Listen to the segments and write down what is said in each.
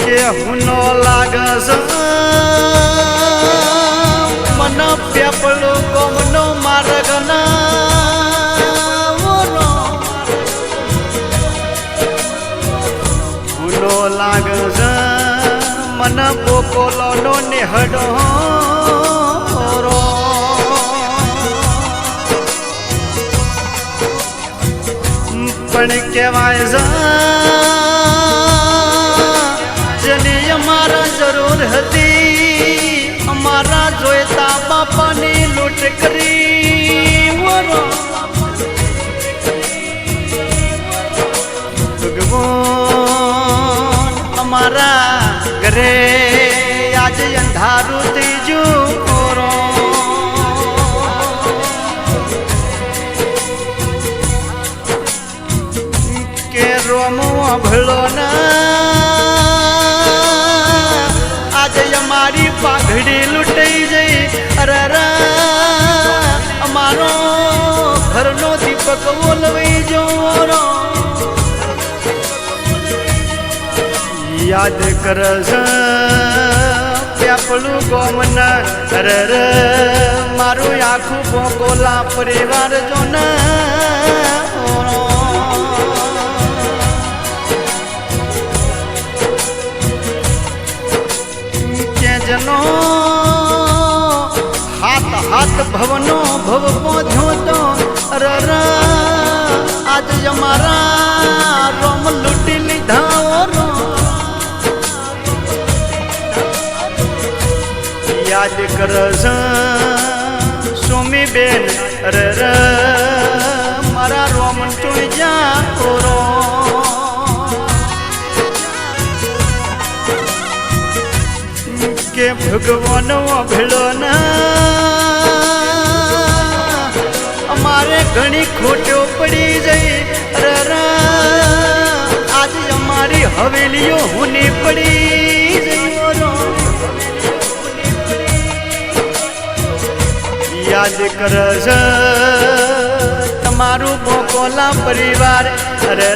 કે હુનો લાગસ મન પેપળો ગમનો માર્ગના હુનો લાગસ મન બોકોલો નેહડો પણ કહેવાય જેની અમારા જરૂર હતી અમારા જોઈતા બાપાની લૂંટ કરી ભગવાન અમારા ઘરે આજે અંધારું થઈ ગયું રોમો ભળો આજે અમારી પાઘડી લૂંટાઈ જઈ અરે અમારો ઘરનો દીપક ઓલવાઈ જવો યાદ કરસ પેપલું ગોમના અરે મારું આખું બોકોલા પરિવાર જો જનો હાથ હાથ ભવનો ભવ પહોંચ્યો તો અરર આજ અમારા રોમ લૂંટી લીધા યાદ કરસ સોમી બેન અરર મારા રોમ ચોઈ જા કે ભગવાન ભેળો અમારે ઘણી ખોટો પડી જઈ અરે આજ અમારી હવેલીઓ હુની પડી જઈ યાદ કરસ તમારું બોકોલા પરિવાર અરે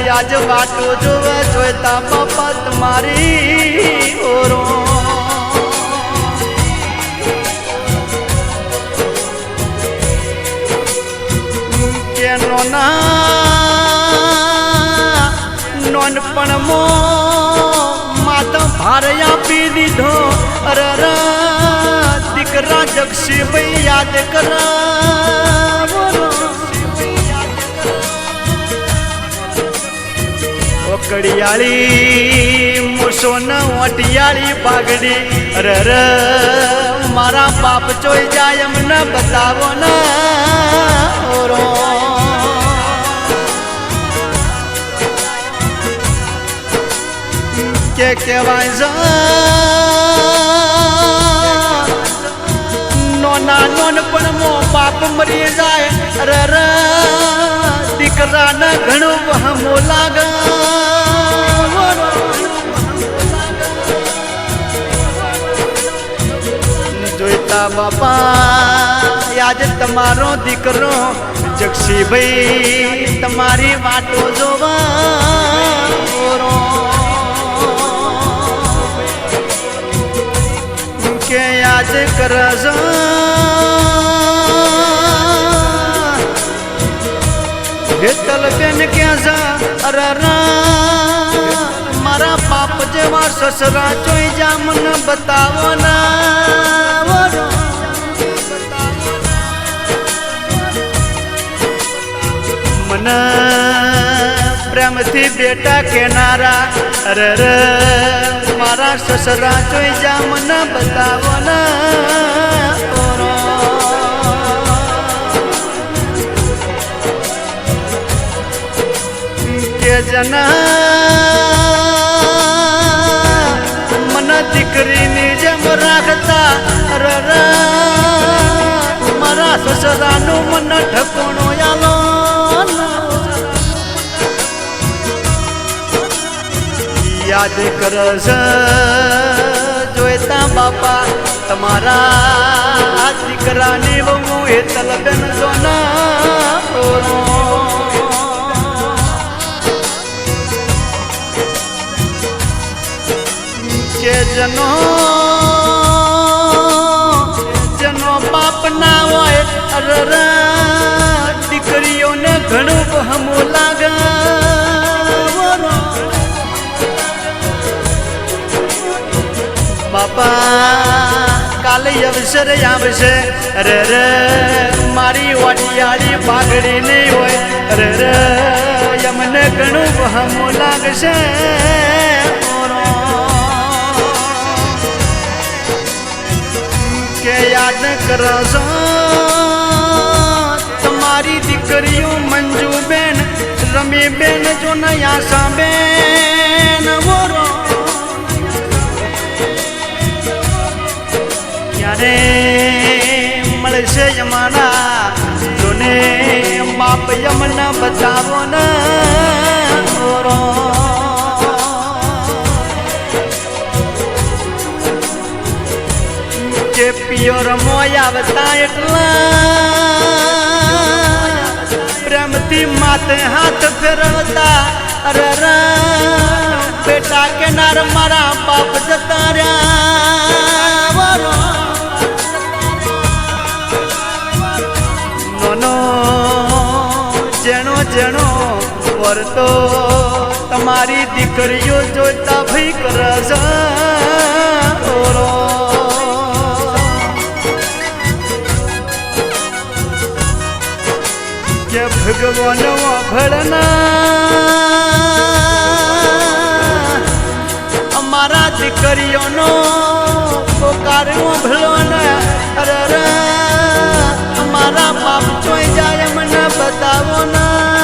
આજ વાટો જોવા જોઈતા બાપા તમારી ઓરો નોનપણમો માતા ભાર આપી દીધો અરે દીકરા જગશીભાઈ યાદ કરા ઓકડિયાળી મૂસો ન ઓટિયાળી પાઘડી અરે મારા બાપ ચોઈ જાય એમ ન બતાવો ઓરો કે કહેવાય નોના નોનપણમો બાપ મરી જાય અરે દીકરાને ઘણું વહમો લાગે જોઈતા બાપા આજ તમારો દીકરો જગશીભાઈ તમારી વાટો જોવા કે યાદ કરસ હેતલ બેન ક્યાં અરે મારા બાપ જેવા સસરા ચોઈ જા મને બતાવો મને પ્રેમથી બેટા કેનારા અરે મારા સસરા ચોઈ જા મને બતાવો કે જના મને દીકરીની જેમ રાખતા અરે મારા સસરાનું મને ઠકોણો યાલો યાદ કરસ જોઈતા બાપા તમારા દીકરાની બહુ હેતલ બેન સોના કે જનો બાપ ના હોય અરર દીકરીઓને ઘણું બહમું લાગે બાપા કાલે અવસર આવશે અરે રે મારી વાડિયાળી પાઘડી નહીં હોય અરે રે યમને ઘણું બહમું લાગશે કે યાદ કરશો તમારી દીકરીઓ મંજુબેન રમીબેન જો નયા સાબેન બોરો ક્યારે મળશે યમના જોને બાપ યમના બતાવો ને બોરો કે પિયોર મોય આવતા એટલા પ્રેમથી માથે હાથ ફેરવતા અરે બેટા કેનાર મારા બાપ જતા રહ્યા નોનો જેણો જેણો વર્તો તમારી દીકરીઓ જોઈતા ભઈ કરશ કે ભગવાન ભળના અમારા દીકરીઓનો પોકાર ભળો ને અરે અમારા બાપ ચોઈ જાય મને બતાવો ના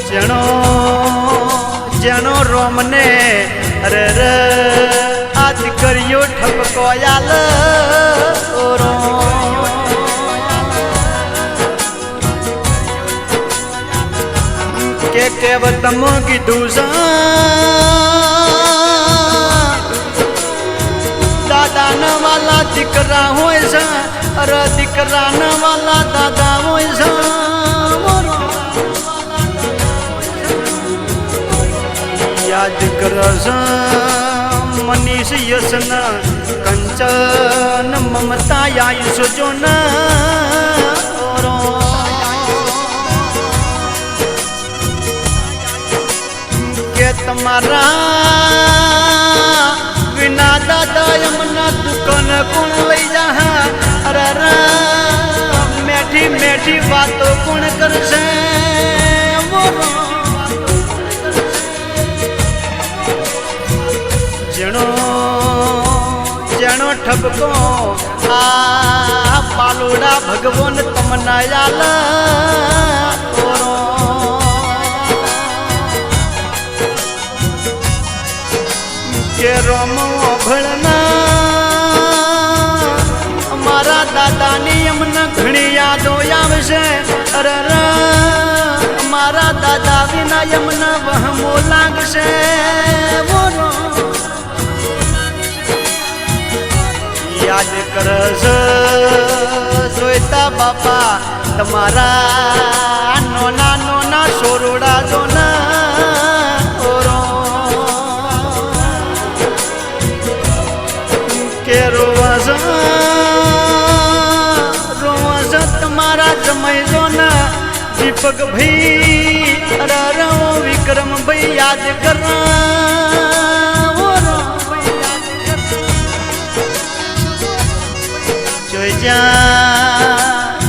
જેનો જેનો રોમને અરે આ દીકરીઓ ઠપકો આલ કે કેવતમ કીધું દાદા ના વાલા દીકરા હોય છે અરે દીકરા ના વાલા દાદા હોય છે યાદ કરશ મનીષ યસન કંચન મમતા આયુષ જો ન કે તમારા વિના દાદા યમના દુકાન કોણ લઈ જા અરે મેઠી મેઠી વાતો કોણ કરશે જેણો ઠપકો આ પાલુડા ભગવાન તમને યાલ કે રોમો ભળના અમારા દાદાની અમને ઘણી યાદો આવશે અરે મારા દાદા વિના અમને વહમો લાગશે યાદ કરશ જોઈતા બાપા તમારા નોના નોના સોરોડા જો કે રોવાસ તમારા જમાઈ જો ને દીપક ભાઈ અરે વિક્રમ ભાઈ યાદ કર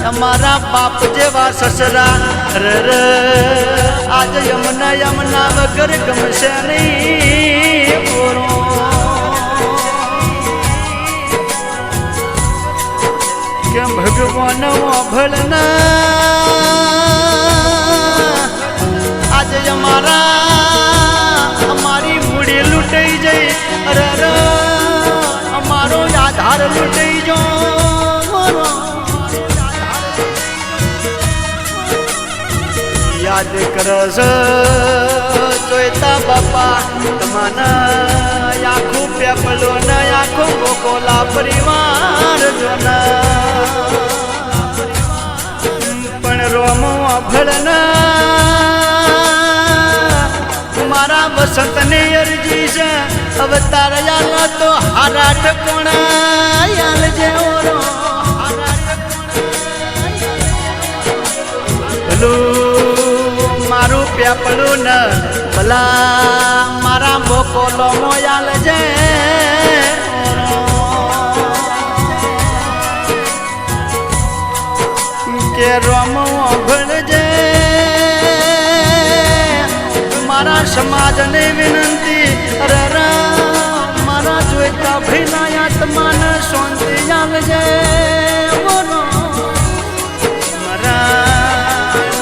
અમારા બાપ જેવા સસરા આજ યમના વગર ગમશે નહીં કે ભગવાન ભળના આજે અમારી મૂડી લૂંટાઈ જઈ અરે અમારો આધાર લૂંટાઈ જો યાદ કરશ જોઈતા બાપા તમારા આખું પેપલો ને આખું ગોકોલા પરિવાર જો પણ રોમો ભળના સંતની અરજી છે અવતાર યાલ તો હારા ઠકોણા યાલ જેવો ભલું મારું પ્યાપડું ન ભલા મારા મોકોલો મોયાલ જે કે રોમો ભણજે મારા સમાજને વિનંતી અરે મારા જોઈતા ભીના આત્માને શાંતિ આલજે મારા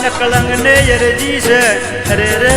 નકળંગ ને અરજી છે અરે રે